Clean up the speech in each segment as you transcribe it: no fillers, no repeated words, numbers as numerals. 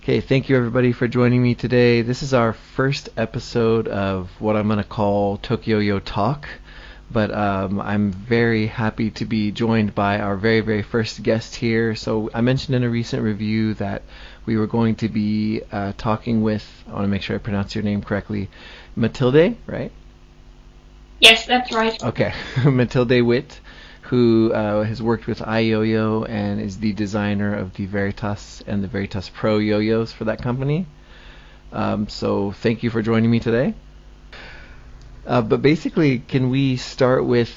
Okay, thank you everybody for joining me today. This is our first episode of what I'm going to call TokYo-Yo Talk, but I'm very happy to be joined by our very, very first guest here. So I mentioned in a recent review that we were going to be talking with, I want to make sure I pronounce your name correctly, Matilde, right? Yes, that's right. Okay, Mathilde Witt, who has worked with iYoYo and is the designer of the Veritas and the Veritas Pro yo-yos for that company. So thank you for joining me today. But basically, can we start with,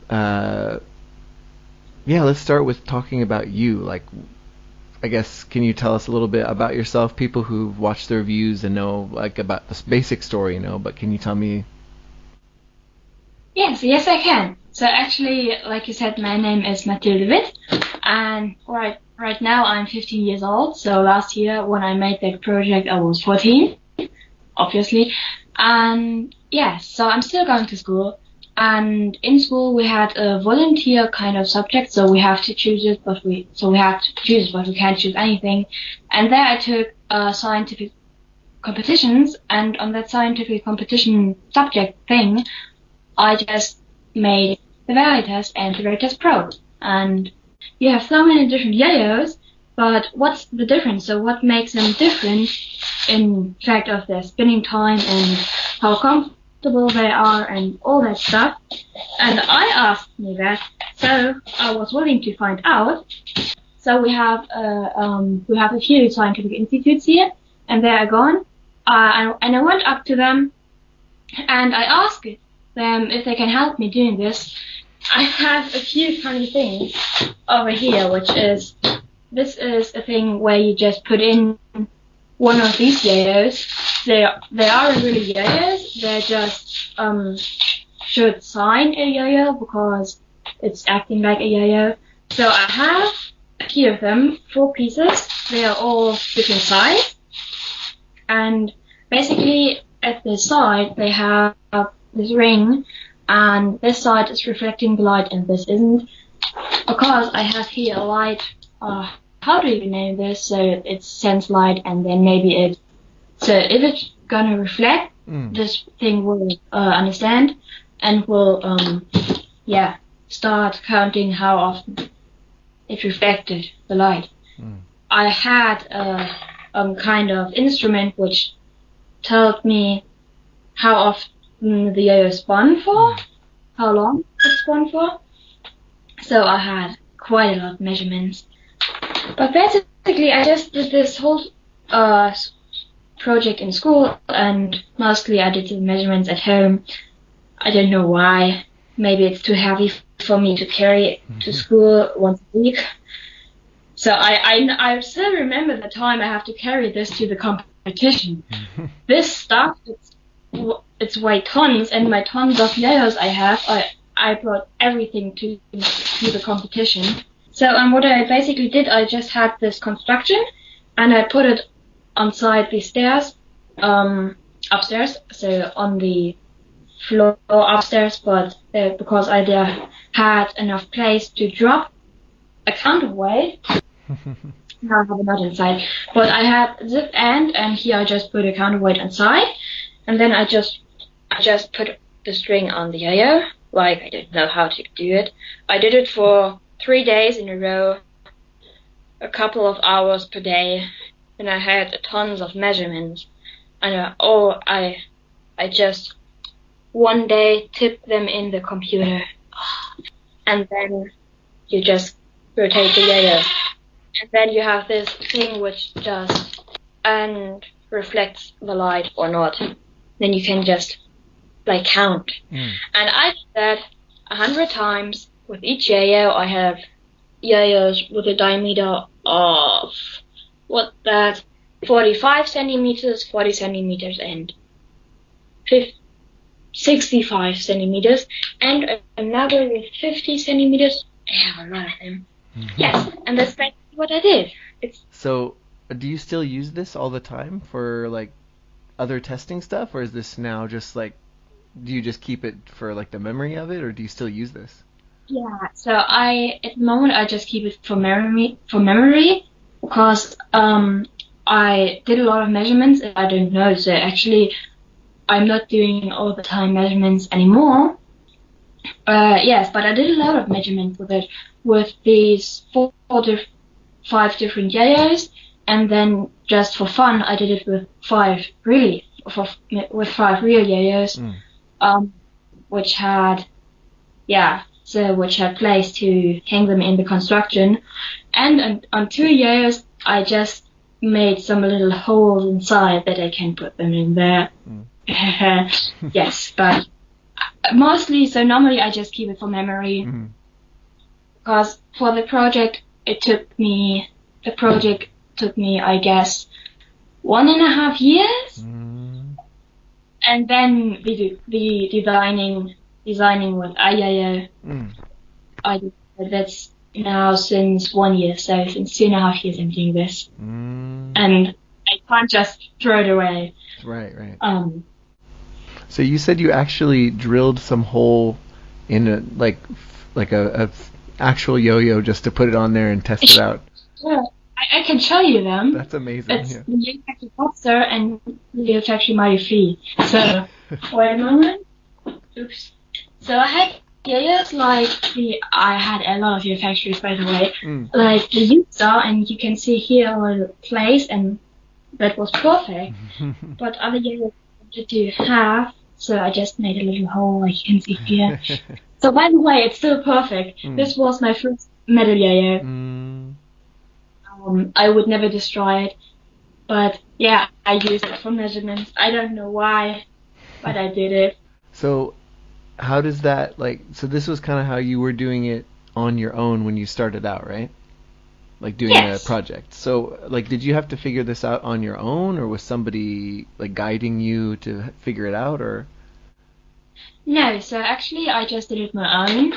let's start with talking about you. Like, I guess, can you tell us a little bit about yourself? People who've watched the reviews and know like about this basic story, but can you tell me? Yes, I can. So actually, like you said, my name is Mathilde Witt, and right now I'm 15 years old. So last year when I made that project, I was 14, obviously. And so I'm still going to school. And in school we had a volunteer kind of subject, so we have to choose it, but we can't choose anything. And there I took scientific competitions, and on that scientific competition subject thing, I just made the Veritas and the Veritas Pro. And you have so many different yo-yos, but what's the difference? So what makes them different in fact of their spinning time and how comfortable they are and all that stuff? And I asked me that, so I was willing to find out. So we have a few scientific institutes here, and they are gone. And I went up to them and I asked them if they can help me doing this. I have a few funny things over here, this is a thing where you just put in one of these yo-yos. They aren't really yo-yos, they're just should sign a yo-yo because it's acting like a yo-yo. So I have a few of them, 4 pieces. They are all different size, and basically at the side they have this ring, and this side is reflecting the light and this isn't, because I have here a light, how do you name this? So it sends light, and then so if it's gonna reflect, this thing will understand and will start counting how often it reflected the light. I had a kind of instrument which told me how often the yo-yo spun for, how long it spun for. So I had quite a lot of measurements. But basically I just did this whole project in school, and mostly I did the measurements at home. I don't know why. Maybe it's too heavy for me to carry it to school once a week. So I still remember the time I have to carry this to the competition. This stuff, it's weighed tons, and my tons of yo-yos I brought everything to the competition. So what I basically did, I just had this construction, and I put it on side the stairs, upstairs, so on the floor upstairs, but because I had enough place to drop a counterweight. Now I have another inside, but I have zip end, and here I just put a counterweight inside, and then I just put the string on the yo-yo. Like, I didn't know how to do it. I did it for 3 days in a row, a couple of hours per day, and I had tons of measurements. And I just one day tipped them in the computer, and then you just rotate the yo-yo. And then you have this thing which just reflects the light or not. Then you can just count. And I did that 100 times with each yo-yo. I have yo-yos with a diameter of 45 centimeters, 40 centimeters, and 65 centimeters, and another with 50 centimeters. I have a lot of them. Yes, and that's basically what I did. So, do you still use this all the time for other testing stuff, or is this now just do you just keep it for the memory of it, or do you still use this? Yeah, so at the moment I just keep it for memory because I did a lot of measurements. I don't know. So actually, I'm not doing all the time measurements anymore. Yes, but I did a lot of measurements with it, with these 5 different yoyos, and then just for fun, I did it with 5 real yoyos, which had place to hang them in the construction, and on 2 yoyos, I just made some little holes inside that I can put them in there. Yes, but mostly, so normally I just keep it for memory, because for the project, the project took me, I guess, 1.5 years, and then the designing with iYoYo, that's now since 1 year, so since 2.5 years I'm doing this, and I can't just throw it away. Right. So you said you actually drilled some hole in a actual yo-yo just to put it on there and test it out. Yeah, I can show you them. That's amazing. It's the Yo Factory Poster and the Yo Factory Mighty Free. So, wait a moment. Oops. So I had yo-yos I had a lot of Yo Factories, by the way, like the user, and you can see here all the place, and that was perfect. But other yo-yos wanted to have, so I just made a little hole, like you can see here. So by the way, it's still perfect. This was my first metal yo-yo. I would never destroy it, but yeah, I used it for measurements. I don't know why, but I did it. So how does that, so this was kind of how you were doing it on your own when you started out, right? Like doing a project. So did you have to figure this out on your own, or was somebody guiding you to figure it out, or? No, so actually I just did it my own.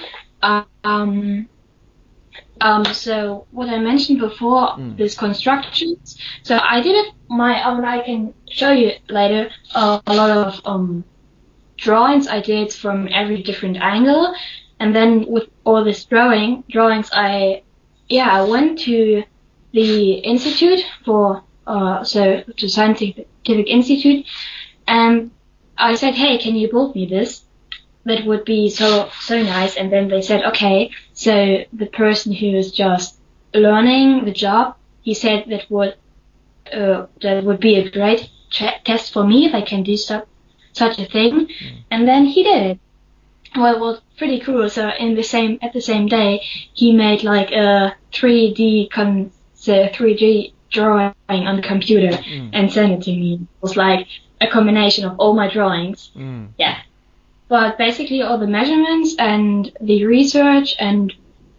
So what I mentioned before, these constructions, so I did it my own. I can show you later a lot of drawings I did from every different angle, and then with all this drawings, I went to the institute to scientific institute, and I said, hey, can you build me this? That would be so nice. And then they said, okay. So the person who was just learning the job, he said that would be a great test for me if I can do such a thing. And then he did it. Well, it was pretty cool. So at the same day, he made a 3D drawing on the computer and sent it to me. It was like a combination of all my drawings. Yeah. But basically all the measurements and the research and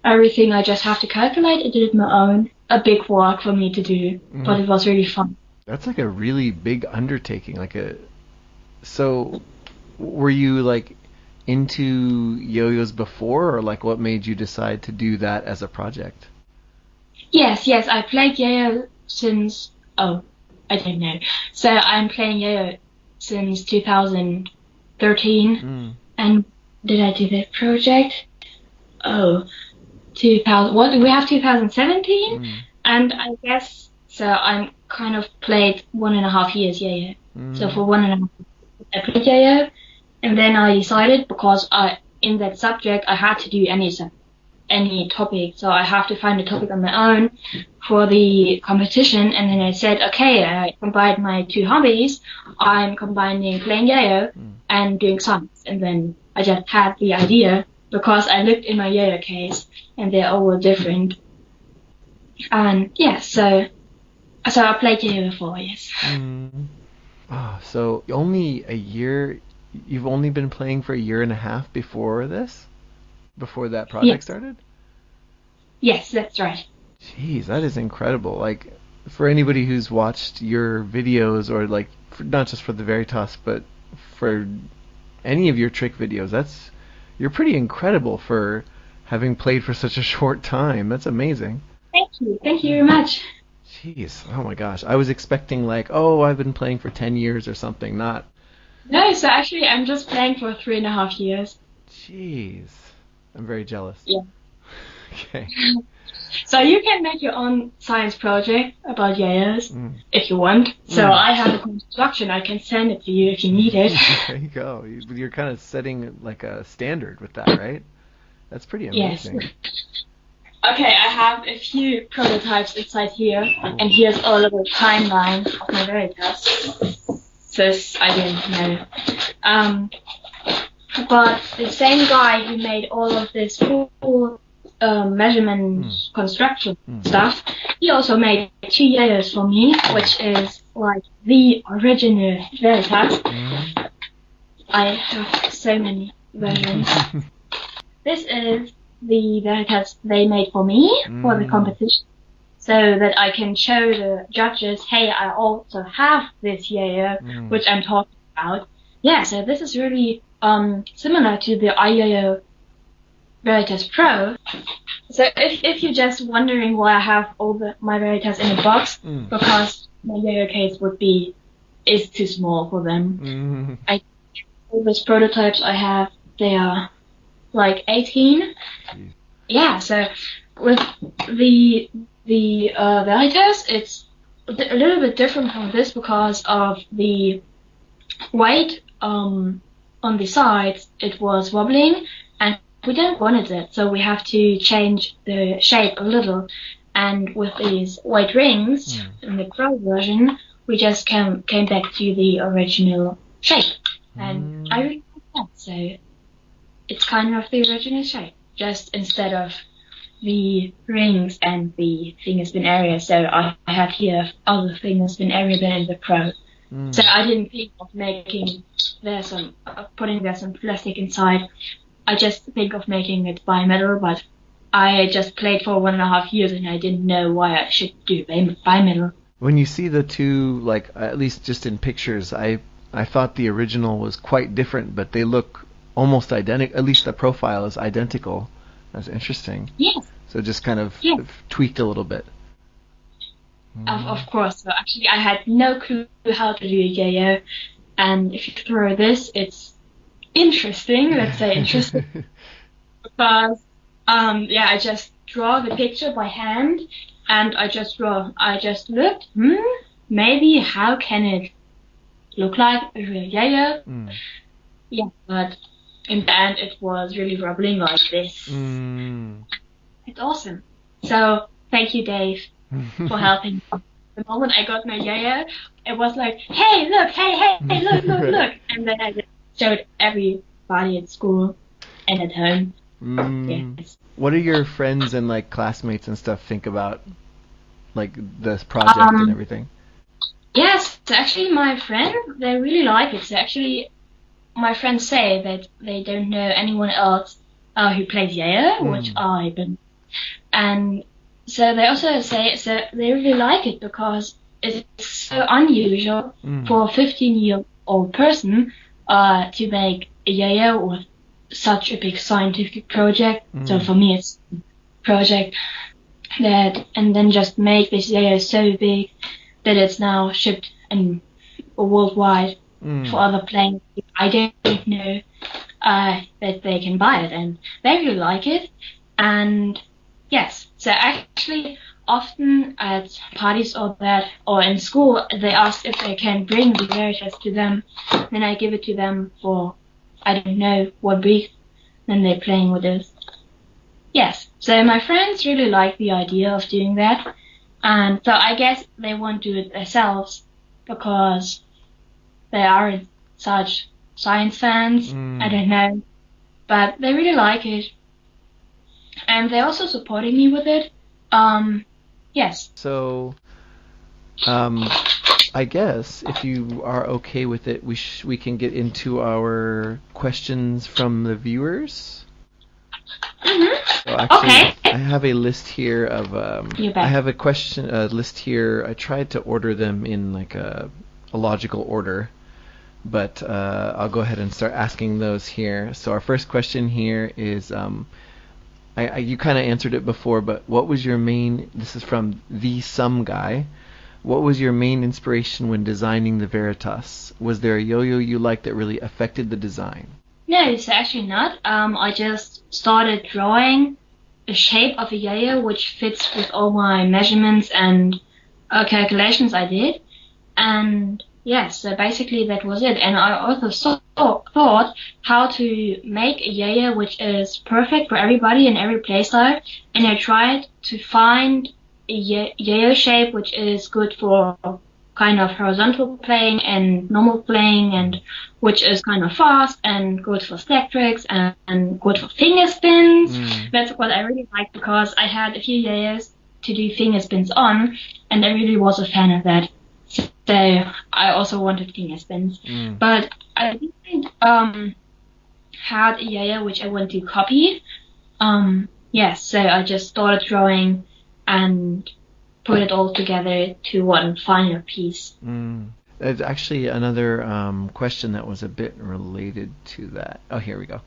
everything I just have to calculate. I did it my own. A big work for me to do, but it was really fun. That's a really big undertaking. So were you into yo-yos before, or what made you decide to do that as a project? Yes, I played yo-yo since, I don't know. So I'm playing yo-yo since 2013, and did I do that project? 2000. What we have 2017, and I guess so. I'm kind of played 1.5 years yo-yo. So for 1.5 years I played yo-yo, and then I decided, because in that subject I had to do any topic, so I have to find a topic on my own for the competition. And then I said, okay, I combined my 2 hobbies. I'm combining playing yo-yo and doing science. And then I just had the idea, because I looked in my yo-yo case and they're all different. And so I played yo-yo for 4 years. So only a year. You've only been playing for 1.5 years before this? Before that project started? Yes, that's right. Jeez, that is incredible. For anybody who's watched your videos, or not just for the Veritas, but for any of your trick videos, you're pretty incredible for having played for such a short time. That's amazing. Thank you very much. Jeez, oh my gosh. I was expecting I've been playing for 10 years or something, not... No, so actually I'm just playing for 3.5 years. Jeez. I'm very jealous. Yeah. Okay. So you can make your own science project about yoyos if you want. So I have a construction. I can send it to you if you need it. There you go. You're kind of setting like a standard with that, right? That's pretty amazing. Yes. Okay, I have a few prototypes inside here, and here's a little timeline of my Veritas. This I didn't know. But the same guy who made all of this full measurement construction stuff, he also made 2 yoyos for me, which is like the original Veritas. I have so many versions. This is the Veritas they made for me for the competition, so that I can show the judges, hey, I also have this yoyo, which I'm talking about. Yeah, so this is really similar to the iYoYo Veritas Pro. So if you're just wondering why I have all my Veritas in a box, because my yoyo case is too small for them. All those prototypes I have, they are like 18. Yeah, so with the Veritas, it's a little bit different from this because of the weight on the sides. It was wobbling, and we don't want it, so we have to change the shape a little. And with these white rings in the Pro version, we just came back to the original shape. And I really like that, so it's kind of the original shape, just instead of the rings and the finger spin area. So I have here other finger spin area than in the Pro. So I didn't think of putting there some plastic inside. I just think of making it bimetal, but I just played for 1.5 years and I didn't know why I should do bimetal. When you see the two, like at least just in pictures, I thought the original was quite different, but they look almost identical. At least the profile is identical. That's interesting. Yes. So just kind of tweaked a little bit. Of course. So actually, I had no clue how to do a yoyo, and if you throw this, it's interesting. Let's say interesting, because I just draw the picture by hand, and I just looked. Maybe how can it look like a real yoyo? Yeah, but in the end, it was really wobbling like this. It's awesome. So thank you, Dave, for helping. The moment I got my yoyo, it was like, hey, look, hey, look. And then I just showed everybody at school and at home. Yes. What do your friends and like classmates and stuff think about like this project and everything? Yes, so actually my friends, they really like it. So actually my friends say that they don't know anyone else who plays yoyo, which I do. And so they also say so they really like it because it's so unusual for a 15-year-old person to make a yoyo with such a big scientific project. So for me it's a project and then just make this yoyo so big that it's now shipped worldwide for other players. I don't know that they can buy it, and they really like it. And yes, so actually often at parties or in school they ask if they can bring the Veritas to them, then I give it to them for I don't know 1 week, then they're playing with it. Yes, so my friends really like the idea of doing that, and so I guess they won't do it themselves because they aren't such science fans. I don't know, but they really like it, and they're also supporting me with it. Yes. So, I guess if you are okay with it, we can get into our questions from the viewers. So actually, Okay. I have a list here of I have a question list here. I tried to order them in like a logical order, but I'll go ahead and start asking those here. So our first question here is you kind of answered it before, but what was your main? This is from the Some Guy. What was your main inspiration when designing the Veritas? Was there a yo-yo you liked that really affected the design? No, it's actually not. I just started drawing a shape of a yo-yo which fits with all my measurements and calculations I did. And yes, so basically that was it. And I also thought how to make a yo-yo which is perfect for everybody in every playstyle. And I tried to find a yo-yo shape which is good for kind of horizontal playing and normal playing, and which is kind of fast and good for stack tricks and good for finger spins. That's what I really like, because I had a few yo-yos to do finger spins on, and I really was a fan of that. So I also wanted finger spins. But I didn't had a yo-yo which I wanted to copy. Yes, so I just started drawing and put it all together to one final piece. There's actually another question that was a bit related to that. Oh, here we go.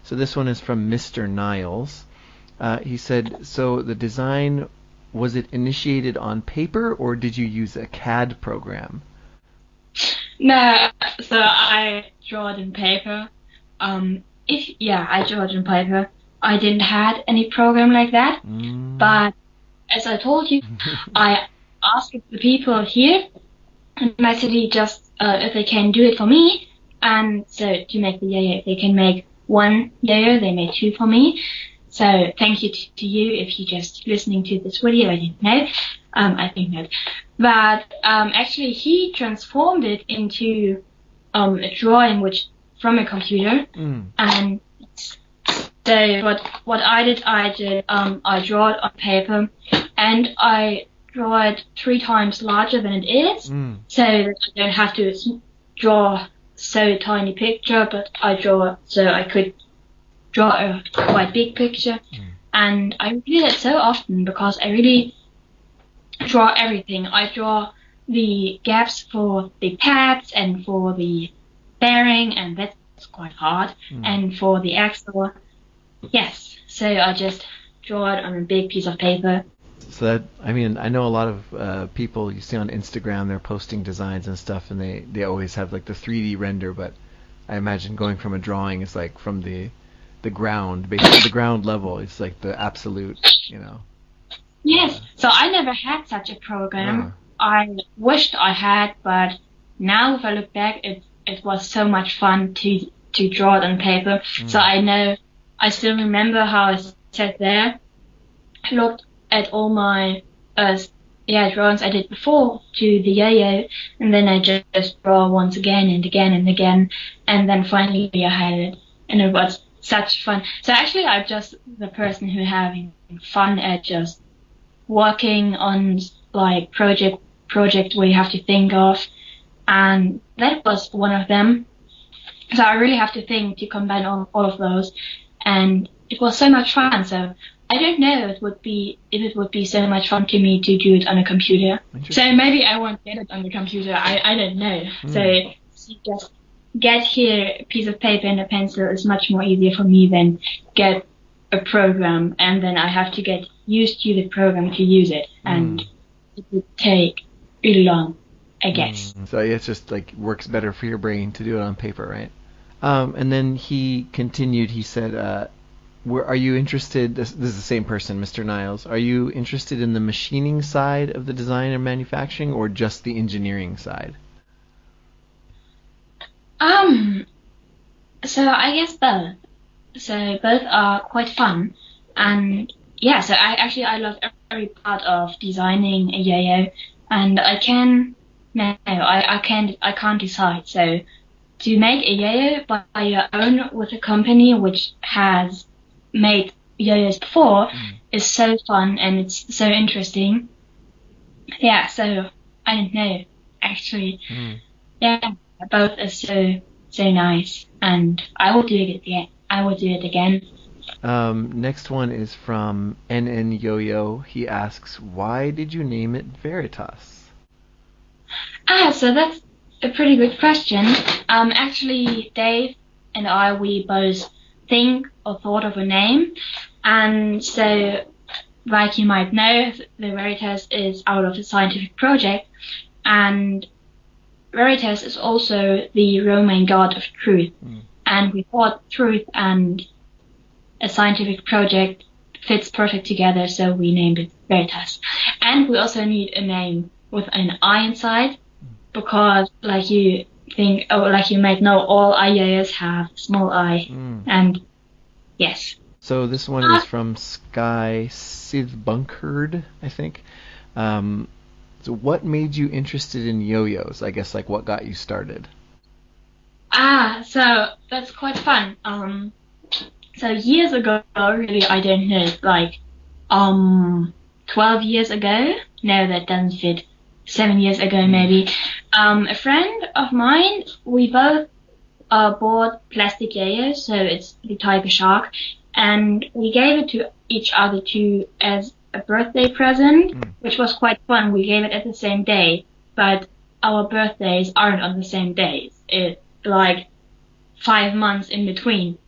So this one is from Mr. Niles. He said, so the design, was it initiated on paper or did you use a CAD program? No, so I draw it in paper. I draw it in paper. I didn't have any program like that, but as I told you, I asked the people here in my city just if they can do it for me, and so to make the yo-yo, if they can make one yo-yo, they made two for me. So thank you to you if you're just listening to this video. I didn't know. I think not. But actually, he transformed it into a drawing which from a computer, and so what I did, I draw it on paper, and I draw it 3 times larger than it is, so that I don't have to draw so tiny picture, but I draw so I could draw a quite big picture. And I do that so often because I really draw everything. I draw the gaps for the pads and for the bearing, and that's quite hard, and for the axle. Yes, so I just draw it on a big piece of paper. So that, I mean, I know a lot of people you see on Instagram, they're posting designs and stuff, and they always have like the 3D render, but I imagine going from a drawing is like from the ground, basically the ground level. It's like the absolute, Yes, so I never had such a program. I wished I had, but now if I look back, it was so much fun to draw it on paper. So I still remember how I sat there, looked at all my drawings I did before to the yo-yo, and then I just draw once again and again and again, and then finally I had it, and it was such fun. So actually I'm just the person who having fun at just working on like project where you have to think of, and that was one of them. So I really have to think to combine all of those, and it was so much fun. So I don't know if it would be so much fun to me to do it on a computer. So maybe I won't get it on the computer. I don't know. So to just get here a piece of paper and a pencil is much more easier for me than get a program, and then I have to get used to the program to use it, and it would take really long, I guess. So it's just like works better for your brain to do it on paper, right? And then he continued, he said, are you interested, this is the same person, Mr. Niles, are you interested in the machining side of the design and manufacturing, or just the engineering side? So I guess both. So both are quite fun, and yeah, so I love every part of designing a yo-yo, and I can't decide. So to make a yo-yo by your own with a company which has made yo-yos before is so fun, and it's so interesting. Yeah, so I don't know, actually. Yeah, both are so nice, and I will do it again. Next one is from iYoYo. He asks, why did you name it Veritas? So that's a pretty good question. Actually, Dave and I, we both think or thought of a name, and so, like you might know, the Veritas is out of a scientific project, and Veritas is also the Roman god of truth, and we thought truth and a scientific project fits perfect together, so we named it Veritas. And we also need a name with an I inside, because like you think, like you might know, all iYoYos have small I, and yes. So this one is from Sky Sithbunkerd, I think. So what made you interested in yo-yos? I guess, like, what got you started? So that's quite fun. So years ago, really, I don't know, like 12 years ago. No, that doesn't fit. 7 years ago, maybe. A friend of mine, we both bought plastic yo-yos, so it's the tiger shark, and we gave it to each other as a birthday present, which was quite fun. We gave it at the same day, but our birthdays aren't on the same days. It's like 5 months in between.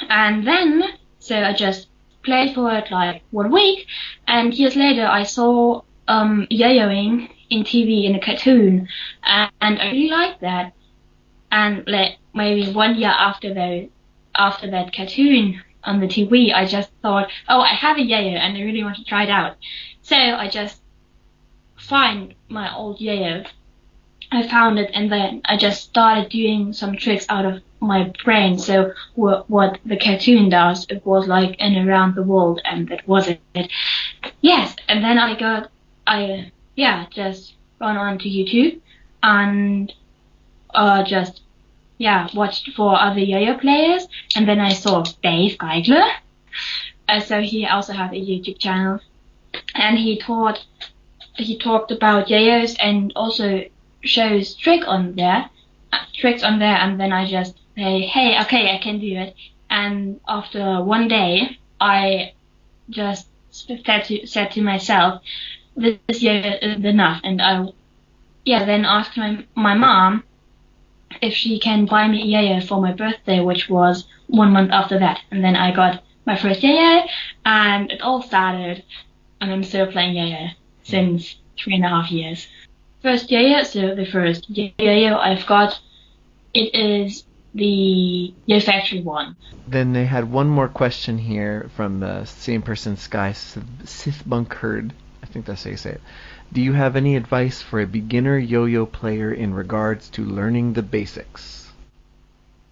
And then, so I just played for it like 1 week, and years later I saw yo-yoing in TV in a cartoon, and I really liked that. And like maybe 1 year after that cartoon on the TV, I just thought, oh, I have a yo-yo and I really want to try it out. So I just find my old yo-yo. I found it, and then I just started doing some tricks out of my brain. So what the cartoon does, it was like in around the world, and that was it. Yes, and then I just gone on to YouTube and just watched for other yo-yo players, and then I saw Dave Geigler. So he also had a YouTube channel, and he talked about yo-yos and also shows tricks on there, and then I just say, hey, okay, I can do it. And after 1 day, I just said to myself, this yo-yo is enough, and I then asked my mom if she can buy me a yo-yo for my birthday, which was 1 month after that. And then I got my first yo-yo, and it all started, and I'm still playing yo-yo since 3.5 years. First yo-yo, so the first yo-yo I've got, it is the Yo Factory one. Then they had one more question here from the same person, Sky Sithbunkerd. I think that's how you say it. Do you have any advice for a beginner yo-yo player in regards to learning the basics?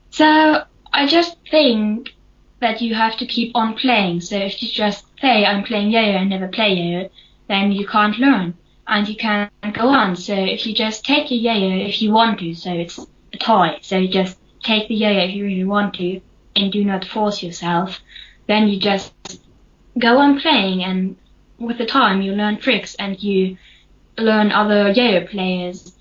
So I just think that you have to keep on playing. So if you just say, I'm playing yo-yo and never play yo-yo, then you can't learn and you can't go on. So if you just take your yo-yo if you want to, so it's a toy, so you just take the yo-yo if you really want to and do not force yourself, then you just go on playing, and with the time you learn tricks and you learn other yo-yo players,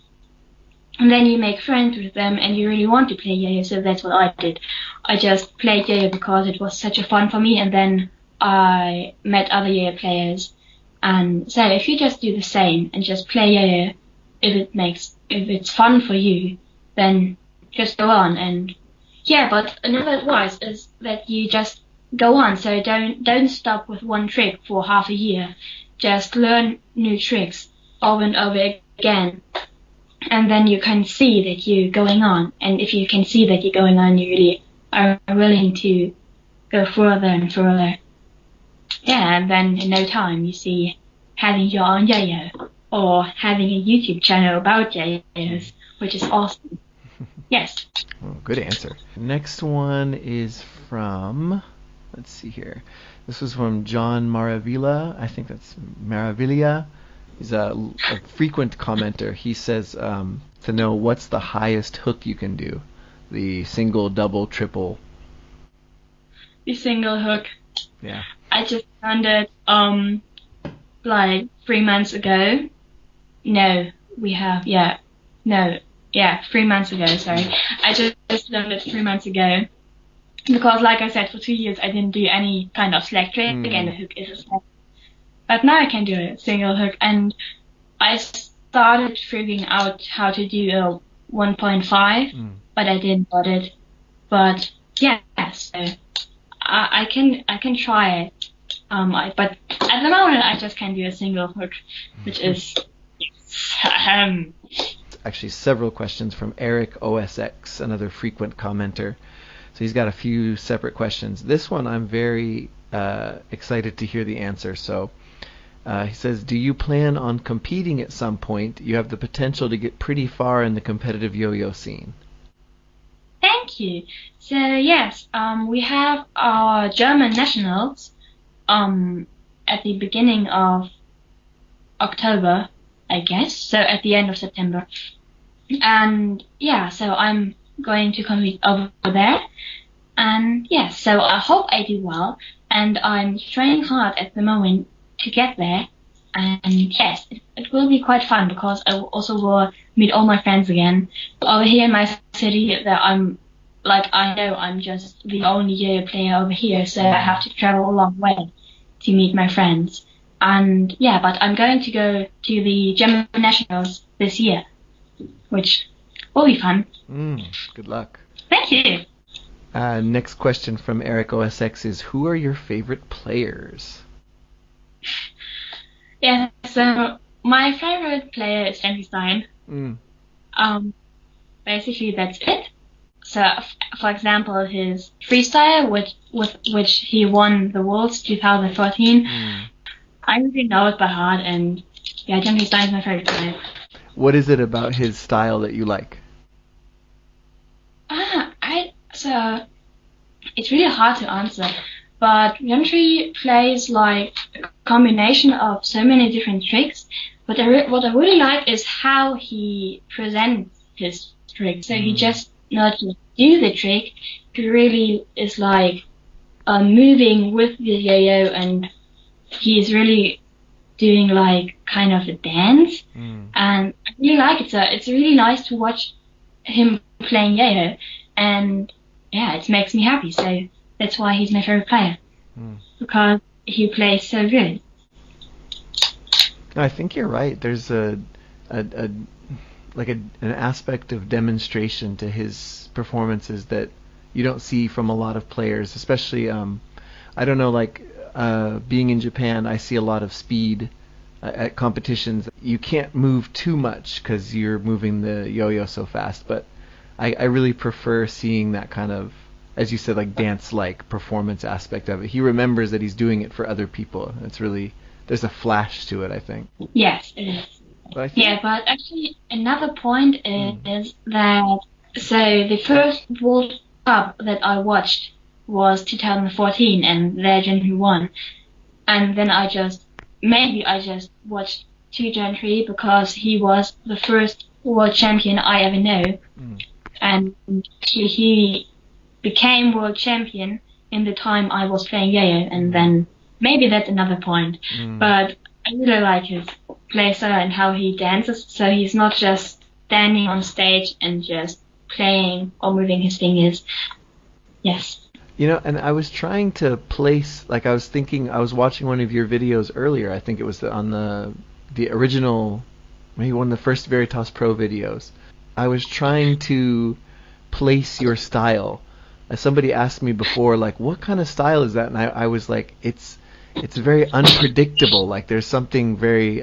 and then you make friends with them and you really want to play yo-yo. So that's what I did. I just played yo-yo because it was such a fun for me, and then I met other yo-yo players. And so if you just do the same and just play yo-yo, if it's fun for you, then just go on. And but another advice is that you just go on. So don't stop with one trick for half a year. Just learn new tricks over and over again, and then you can see that you're going on. And if you can see that you're going on, you really are willing to go further and further. And then in no time you see having your own yo-yo or having a YouTube channel about yo-yos, which is awesome. Yes. Oh, good answer. Next one is from, let's see here. This was from John Maravilla. I think that's Maravilla. He's a frequent commenter. He says to know what's the highest hook you can do. The single, double, triple. The single hook. Yeah. I just found it like 3 months ago. No, we have 3 months ago, sorry. I just learned it 3 months ago. Because like I said, for 2 years I didn't do any kind of slack trick, and the hook is a slack. But now I can do a single hook, and I started figuring out how to do a 1.5, but I didn't got it. But so I can try it. But at the moment I just can do a single hook, which is actually several questions from Eric OSX, another frequent commenter. So he's got a few separate questions. This one I'm very excited to hear the answer. So he says, do you plan on competing at some point? You have the potential to get pretty far in the competitive yo-yo scene. Thank you. So yes, we have our German nationals at the beginning of October, I guess. So at the end of September. And yeah, so I'm going to compete over there. And yeah, so I hope I do well. And I'm training hard at the moment to get there. And yes, it will be quite fun because I also will meet all my friends again. Over here in my city, that I know I'm just the only yo-yo player over here, so I have to travel a long way to meet my friends. And yeah, but I'm going to go to the German Nationals this year, which will be fun. Good luck. Thank you. Next question from Eric OSX is, who are your favorite players? Yeah, so my favorite player is Henry Stein. Basically that's it. So, for example, his freestyle, with which he won the Worlds 2014, I really know it by heart, and yeah, Henry Stein is my favorite player. What is it about his style that you like? So it's really hard to answer, but Gentry plays like a combination of so many different tricks. But what I really like is how he presents his tricks. So he just not just do the trick, he really is like moving with the yo-yo, and he's really doing like kind of a dance. And I really like it. So it's really nice to watch him playing yo-yo, and yeah, it makes me happy. So that's why he's my favorite player, because he plays so good. I think you're right. There's an aspect of demonstration to his performances that you don't see from a lot of players, especially I don't know, like being in Japan, I see a lot of speed at competitions. You can't move too much because you're moving the yo-yo so fast, but I really prefer seeing that kind of, as you said, like dance-like performance aspect of it. He remembers that he's doing it for other people. It's really, there's a flash to it, I think. Yes, it is. But actually another point is that, so the first World Cup that I watched was 2014, and there Gentry won. And then I just watched two Gentry because he was the first world champion I ever know. And he became world champion in the time I was playing yo-yo, and then maybe that's another point. But I really like his play style and how he dances, so he's not just standing on stage and just playing or moving his fingers. Yes. You know, and I was trying to place, like I was thinking, I was watching one of your videos earlier, I think it was on the original, maybe one of the first Veritas Pro videos. I was trying to place your style. Somebody asked me before, like, what kind of style is that? And I was like, it's very unpredictable. Like, there's something very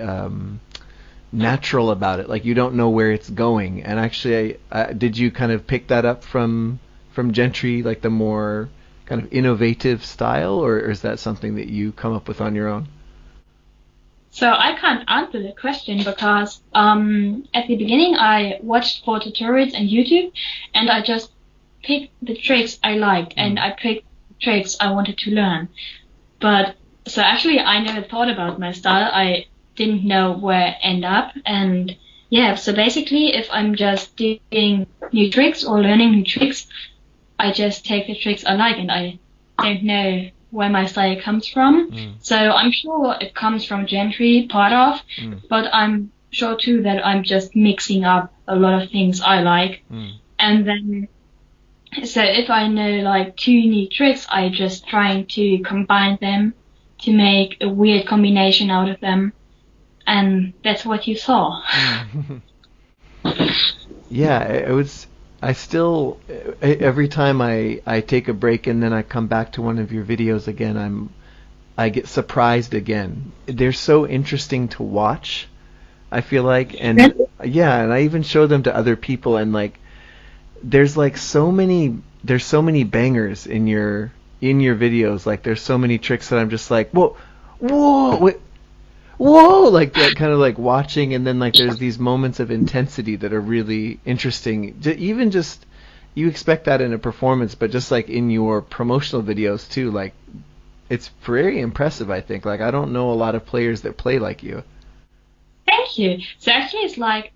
natural about it. Like, you don't know where it's going. And actually, did you kind of pick that up from Gentry, like the more kind of innovative style, or is that something that you come up with on your own? So I can't answer the question because at the beginning I watched 4 tutorials on YouTube, and I just picked the tricks I liked, and I picked tricks I wanted to learn. But so actually I never thought about my style. I didn't know where I end up, and yeah, so basically if I'm just doing new tricks or learning new tricks, I just take the tricks I like, and I don't know where my style comes from. So I'm sure it comes from Gentry, part of, but I'm sure too that I'm just mixing up a lot of things I like. And then, so if I know like 2 new tricks, I just trying to combine them to make a weird combination out of them. And that's what you saw. Yeah, it was. I still, every time I take a break and then I come back to one of your videos again, I get surprised again. They're so interesting to watch, I feel like, and yeah, and I even show them to other people, and like, there's so many bangers in your in your videos, like there's so many tricks that I'm just like, whoa, wait, whoa, like that kind of like watching, and then like there's these moments of intensity that are really interesting. Even just you expect that in a performance, but just like in your promotional videos too, like it's very impressive. I think like I don't know a lot of players that play like you. Thank you. So actually, it's like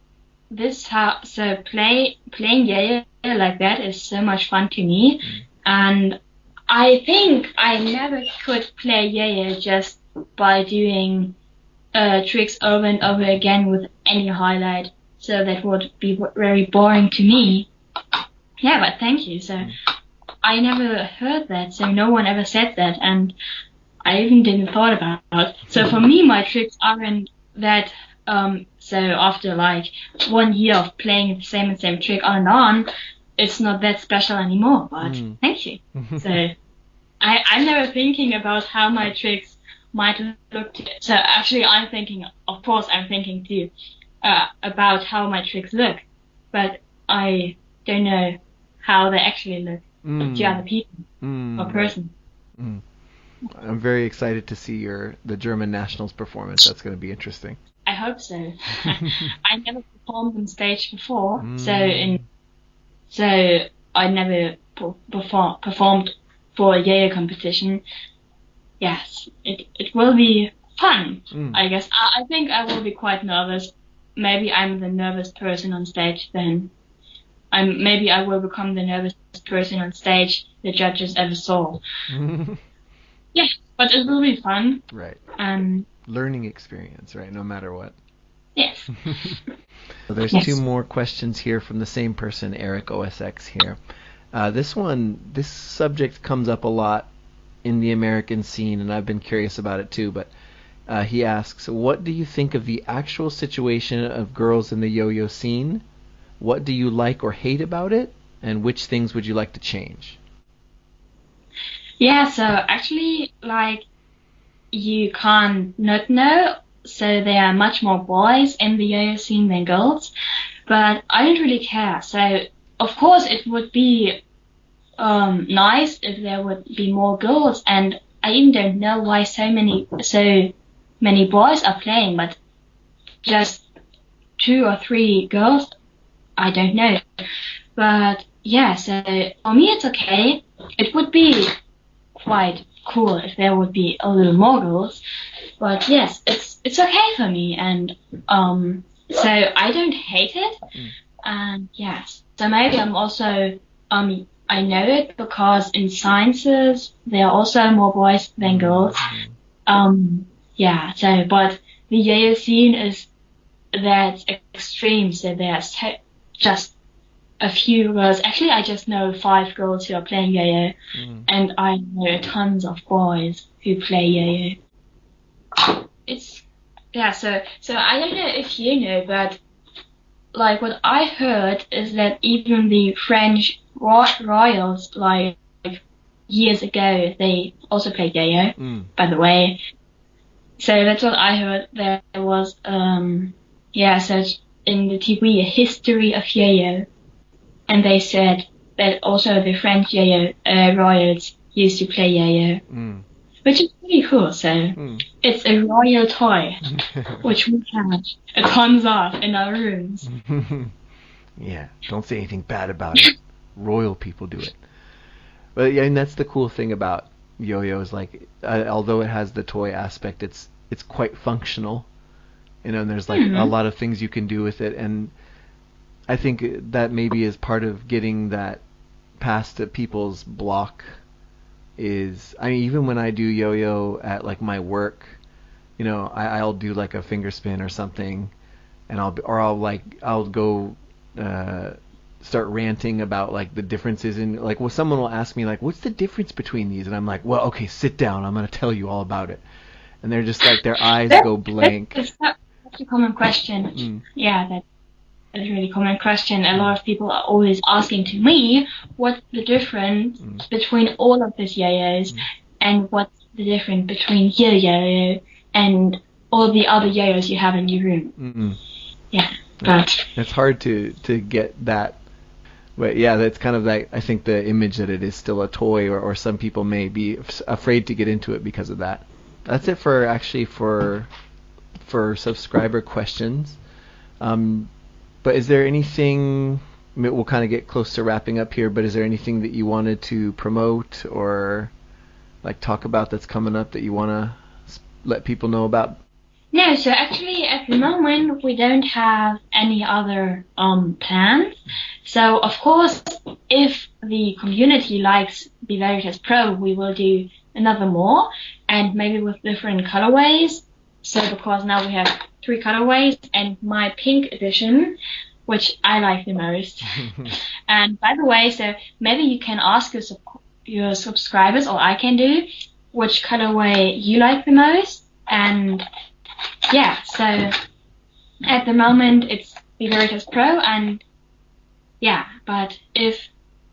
this how so playing yoyo like that is so much fun to me, and I think I never could play yoyo just by doing tricks over and over again with any highlight. So that would be very boring to me. Yeah, but thank you. So I never heard that. So no one ever said that, and I even didn't thought about it. So for me, my tricks aren't that. So after like 1 year of playing the same trick on and on, it's not that special anymore. But thank you. So I'm never thinking about how my tricks might look. So actually, I'm thinking, of course, I'm thinking too about how my tricks look, but I don't know how they actually look to other people or person. I'm very excited to see the German nationals performance. That's going to be interesting. I hope so. I never performed on stage before, so I never performed for a yoyo competition. Yes, it will be fun. I guess I think I will be quite nervous. Maybe I'm the nervous person on stage then. Maybe I will become the nervous person on stage the judges ever saw. Yeah, but it will be fun. Right. Learning experience, right? No matter what. Yes. So there's two more questions here from the same person, Eric OSX here. This subject comes up a lot in the American scene, and I've been curious about it too, but he asks, what do you think of the actual situation of girls in the yo-yo scene? What do you like or hate about it? And which things would you like to change? Yeah, so actually, like, you can't not know, so there are much more boys in the yo-yo scene than girls, but I don't really care. So, of course, it would be nice if there would be more girls, and I even don't know why so many boys are playing, but just 2 or 3 girls, I don't know. But yeah, so for me it's okay. It would be quite cool if there would be a little more girls, but yes, it's okay for me, and so I don't hate it, and yes, so maybe I'm also I know it because in sciences there are also more boys than girls. Yeah, so but the yo-yo scene is that extreme, so there's just a few girls. Actually, I just know 5 girls who are playing yo-yo, and I know tons of boys who play yo-yo. So I don't know if you know, but like what I heard is that even the French royals, like years ago, they also played yo-yo. By the way, so that's what I heard. There was so in the TV a history of yo-yo. And they said that also the French yo-yo royals used to play yo-yo, which is pretty cool. So it's a royal toy, which we have tons of in our rooms. Yeah, don't say anything bad about it. Royal people do it. But yeah, and that's the cool thing about yo-yos. Like, although it has the toy aspect, it's quite functional. And there's like a lot of things you can do with it, and I think that maybe is part of getting that past people's block. Even when I do yo-yo at like my work, I'll do like a finger spin or something, and I'll go start ranting about like the differences in like someone will ask me like, what's the difference between these, and I'm like, well, okay, sit down, I'm gonna tell you all about it, and they're just like their eyes go blank. That's a common question. Yeah, that's a really common question. A lot of people are always asking to me, what's the difference between all of these yo-yos, and what's the difference between your yo-yo and all the other yo-yos you have in your room. Yeah, but it's hard to get that But yeah, that's kind of like, I think, the image that it is still a toy, or some people may be afraid to get into it because of that. That's it for subscriber questions. But is there anything, we'll kind of get close to wrapping up here, but is there anything that you wanted to promote or like talk about that's coming up that you want to let people know about? No, so actually at the moment we don't have any other plans. So of course, if the community likes the Veritas Pro, we will do another more, and maybe with different colorways. So because now we have 3 colorways, and my pink edition, which I like the most. And by the way, so maybe you can ask your subscribers, or I can do, which colorway you like the most. And yeah, so at the moment it's the Veritas Pro, and yeah, but if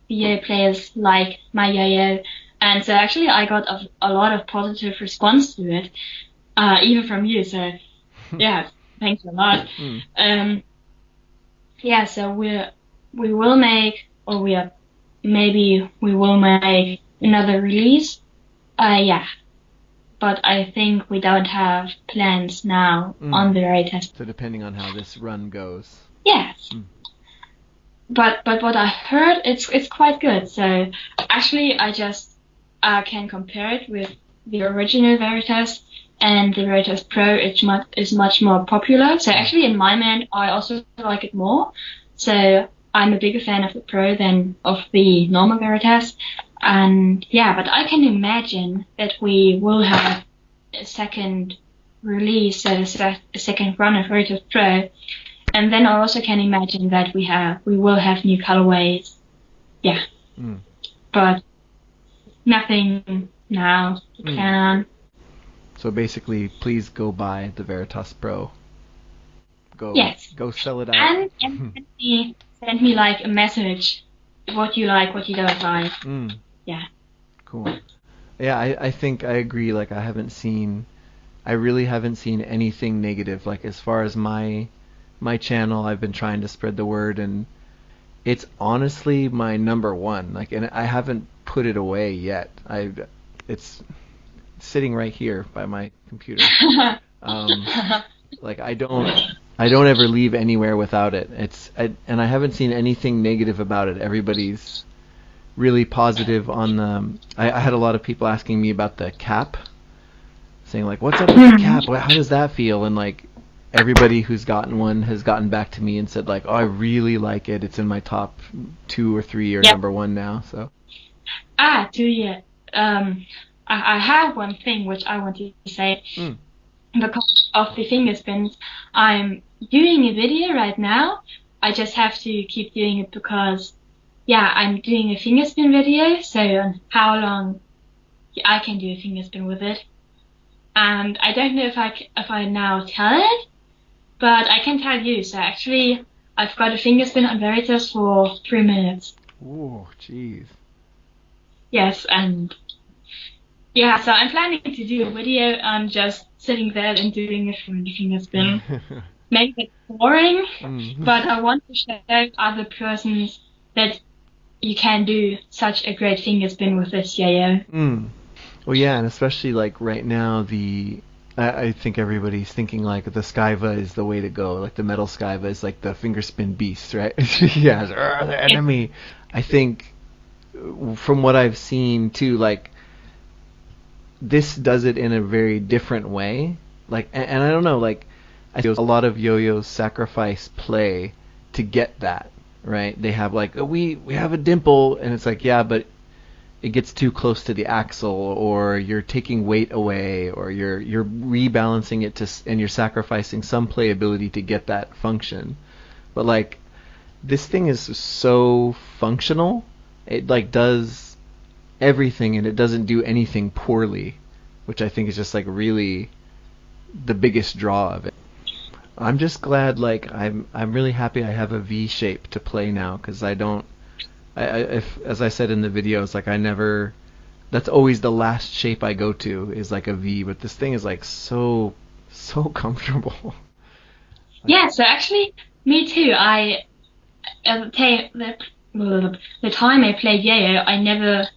the yo players like my yo-yo, and so actually I got a lot of positive response to it, even from you, so yeah, thanks a lot. Yeah, so we will make, or maybe we will make another release. Yeah, but I think we don't have plans now on the Veritas. So depending on how this run goes. Yes. But what I heard, it's quite good. So actually I just can compare it with the original Veritas, and the Veritas Pro is much more popular. So actually in my mind I also like it more. So I'm a bigger fan of the Pro than of the normal Veritas. And yeah, but I can imagine that we will have a second release, so a second run of Veritas Pro. And then I also can imagine that we will have new colorways. Yeah. But nothing now to plan on. So basically, please go buy the Veritas Pro. Go sell it out. And send me like a message, what you like, what you don't like. Yeah. Cool. Yeah, I think I agree. Like I really haven't seen anything negative. Like as far as my channel, I've been trying to spread the word, and it's honestly my number one. Like, and I haven't put it away yet. It's sitting right here by my computer. Like I don't ever leave anywhere without it. And I haven't seen anything negative about it. Everybody's really positive on the. I had a lot of people asking me about the cap, saying like, "What's up with the cap? How does that feel?" And like everybody who's gotten one has gotten back to me and said like, "Oh, I really like it. It's in my top 2 or 3 or number 1 now." So. I have one thing which I want to say. Because of the finger spins, I'm doing a video right now. I just have to keep doing it because, yeah, I'm doing a finger spin video, so on how long I can do a finger spin with it. And I don't know if I now tell it, but I can tell you. So actually, I've got a finger spin on Veritas for 3 minutes. Oh, jeez. Yes, and yeah, so I'm planning to do a video on just sitting there and doing a finger spin. Maybe it's boring, but I want to show other persons that you can do such a great finger spin with this yo-yo. Well, yeah, and especially like right now, I think everybody's thinking like the Skyva is the way to go. Like the metal Skyva is like the finger spin beast, right? Yeah, the enemy. I think from what I've seen too, like this does it in a very different way. Like, and I don't know, like I feel a lot of yo-yos sacrifice play to get that, right? They have like, we have a dimple, and it's like, yeah, but it gets too close to the axle, or you're taking weight away, or you're rebalancing it and you're sacrificing some playability to get that function. But like this thing is so functional. It like does everything, and it doesn't do anything poorly, which I think is just like really the biggest draw of it. I'm just glad, like I'm really happy I have a V shape to play now, because if as I said in the videos, like that's always the last shape I go to is like a V, but this thing is like so comfortable. Yeah, so actually me too. the time I played yoyo, I never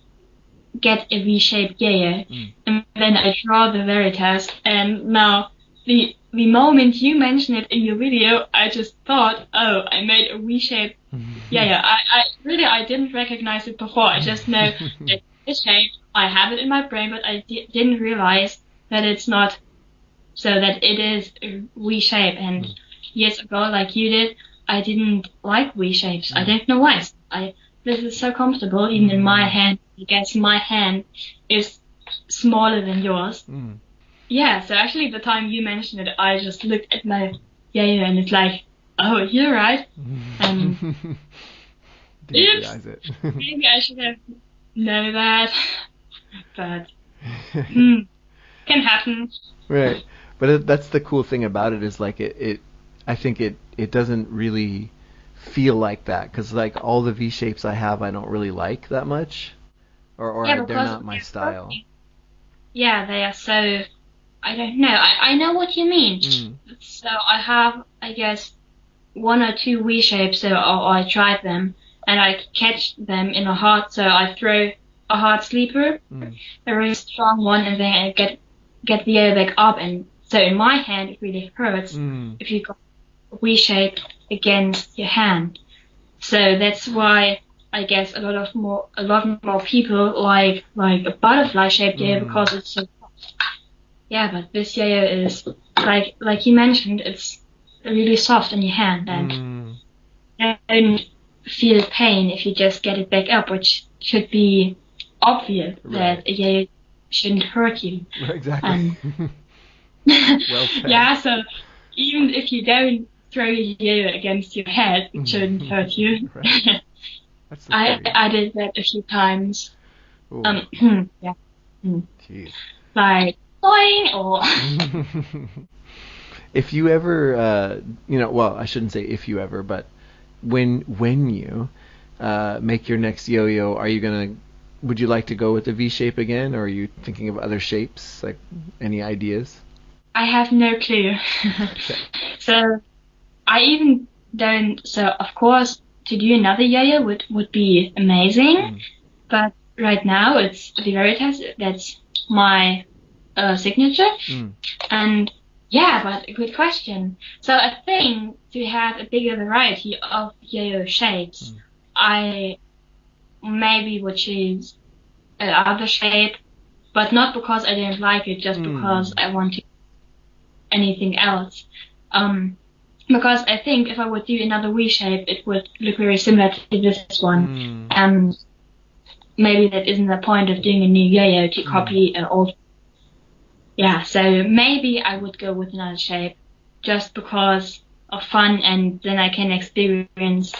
get a V-shaped yoyo, and then I draw the Veritas, and now the moment you mentioned it in your video, I just thought, oh, I made a V-shaped yoyo. I didn't recognize it before. I just know it's a shape. I have it in my brain, but I didn't realize that it's not, so that it is a V-shape. And years ago, like you did, I didn't like V-shapes. I don't know why. This is so comfortable, even in my hand. I guess my hand is smaller than yours. Yeah, so actually the time you mentioned it, I just looked at my yoyo and it's like, oh, you're right. Didn't realize it. Maybe I should have known that, but can happen. Right, but that's the cool thing about it is like I think it doesn't really feel like that, because like all the V shapes I have I don't really like that much, or Yeah, they're not my style. Yeah, they are so, I don't know. I know what you mean. So I have, I guess, 1 or 2 V shapes, so I tried them, and I catch them in a heart, so I throw a heart sleeper, a really strong one, and then I get the yoyo back up, and so in my hand it really hurts if you got a V shape against your hand. So that's why I guess a lot more people like a butterfly shaped yoyo, because it's so soft. Yeah, but this yoyo is like you mentioned, it's really soft in your hand, and you don't feel pain if you just get it back up, which should be obvious, that a yoyo shouldn't hurt you. Exactly. Well said. Yeah, so even if you don't throw your yoyo against your head, it shouldn't hurt you. Right. That's the I did that a few times. Yeah. Jeez. Like boing, or if you ever, well, I shouldn't say if you ever, but when you make your next yo-yo, would you like to go with the V shape again, or are you thinking of other shapes? Like, any ideas? I have no clue. Okay. So I even don't. So of course, to do another yo-yo would be amazing, but right now it's the Veritas. That's my signature, and yeah, but a good question. So I think to have a bigger variety of yo-yo shapes, I maybe would choose another shape, but not because I don't like it, just because I want to anything else. Because I think if I would do another V shape, it would look very similar to this one, and maybe that isn't the point of doing a new yo-yo, to copy an old. Yeah, so maybe I would go with another shape, just because of fun, and then I can experience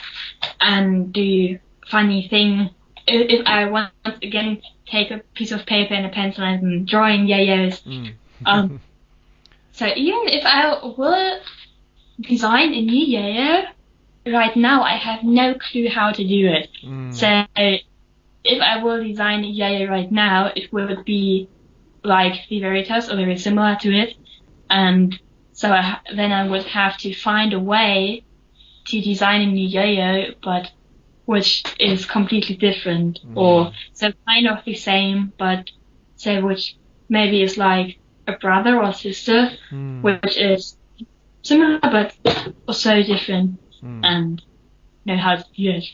and do funny thing. If I once again take a piece of paper and a pencil and drawing yo-yos. So even if I will design a new yo-yo, right now I have no clue how to do it. So if I will design a yo-yo right now, it would be like the Veritas, or very similar to it, and so then I would have to find a way to design a new yo-yo, but which is completely different, or so kind of the same, but say which maybe is like a brother or sister, which is similar but also different, and know how to do it.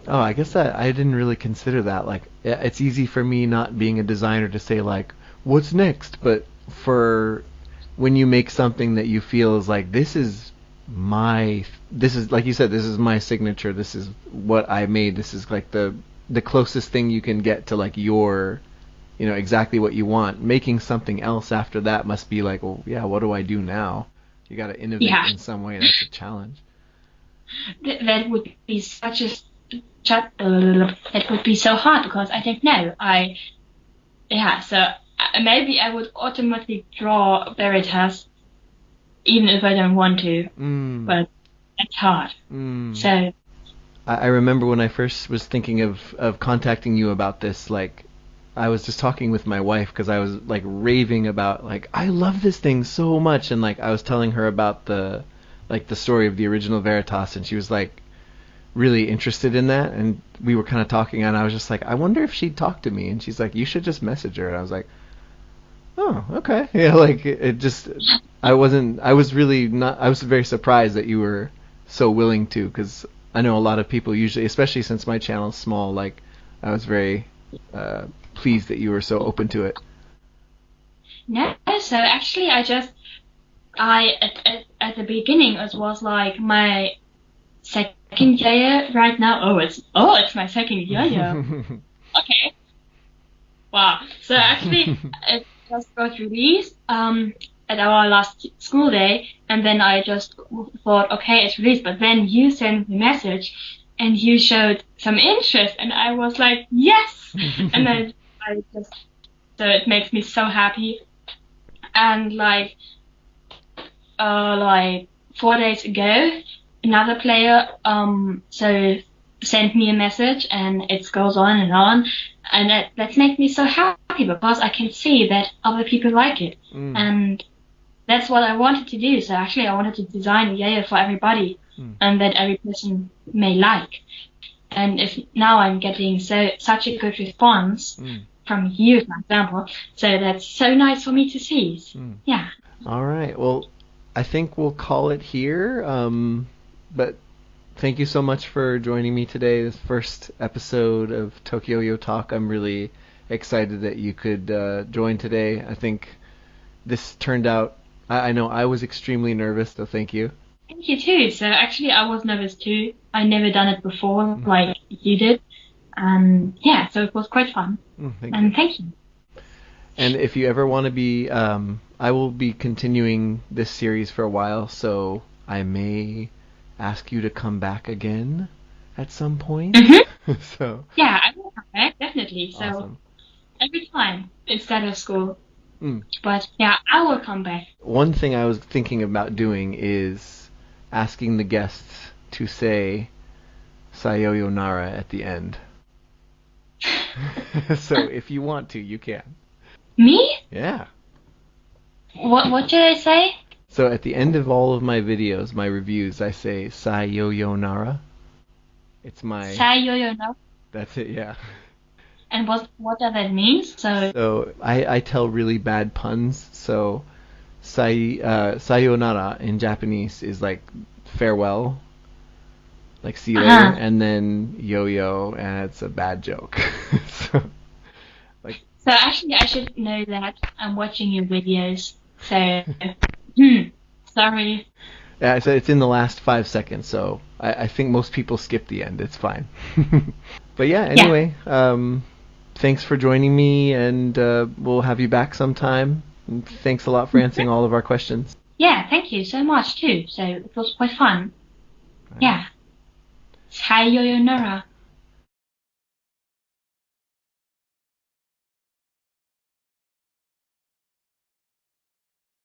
Oh, I guess that I didn't really consider that. Like, it's easy for me, not being a designer, to say like, what's next? But for when you make something that you feel is like, this is like you said, this is my signature. This is what I made. This is like the closest thing you can get to like your, exactly what you want. Making something else after that must be like, well, yeah, what do I do now? You got to innovate in some way. That's a challenge. That would be it would be so hard, because I think so maybe I would automatically draw Veritas even if I don't want to, but it's hard. So I remember when I first was thinking of contacting you about this, like, I was just talking with my wife, because I was like raving about, like, I love this thing so much, and like I was telling her about the story of the original Veritas, and she was like, really interested in that, and we were kind of talking, and I was just like, I wonder if she'd talk to me, and she's like, you should just message her, and I was like, oh, okay. Yeah, like it just, I was really not, I was very surprised that you were so willing to, because I know a lot of people usually, especially since my channel's small, like I was very pleased that you were so open to it. No, so actually at the beginning it was like my second yoyo right now. It's my second yoyo. Okay. Wow. So actually it just got released at our last school day, and then I just thought, okay, it's released, but then you sent me a message and you showed some interest, and I was like, yes. And then so it makes me so happy. And like 4 days ago, another player so sent me a message, and it goes on, and that makes me so happy because I can see that other people like it, and that's what I wanted to do. So actually, I wanted to design a yoyo for everybody, and that every person may like. And if now I'm getting such a good response from you, for example, so that's so nice for me to see. Yeah. All right. Well, I think we'll call it here. But thank you so much for joining me today. This first episode of TokYo-Yo Talk. I'm really excited that you could join today. I think this turned out. I know I was extremely nervous, so thank you. Thank you too. So actually, I was nervous too. I never done it before, like you did. Yeah, so it was quite fun. Thank you. And if you ever want to be, I will be continuing this series for a while, so I may ask you to come back again at some point. So yeah, I will come back, definitely. So awesome. Every time instead of school. But yeah, I will come back. One thing I was thinking about doing is asking the guests to say Sayonara at the end. So if you want to, you can. Me? Yeah. What did I say? So at the end of all of my videos, my reviews, I say Sayonara. It's my Sayonara. That's it, yeah. And what does that mean? So I tell really bad puns. So sayonara in Japanese is like farewell, like see you later, and then yo-yo, and it's a bad joke. So actually, I should know that. I'm watching your videos. So sorry. Yeah, so it's in the last 5 seconds. So I think most people skip the end. It's fine. But yeah, anyway. Thanks for joining me, and we'll have you back sometime. And thanks a lot for answering all of our questions. Yeah, thank you so much too. So it was quite fun. Right. Yeah. Sayonara.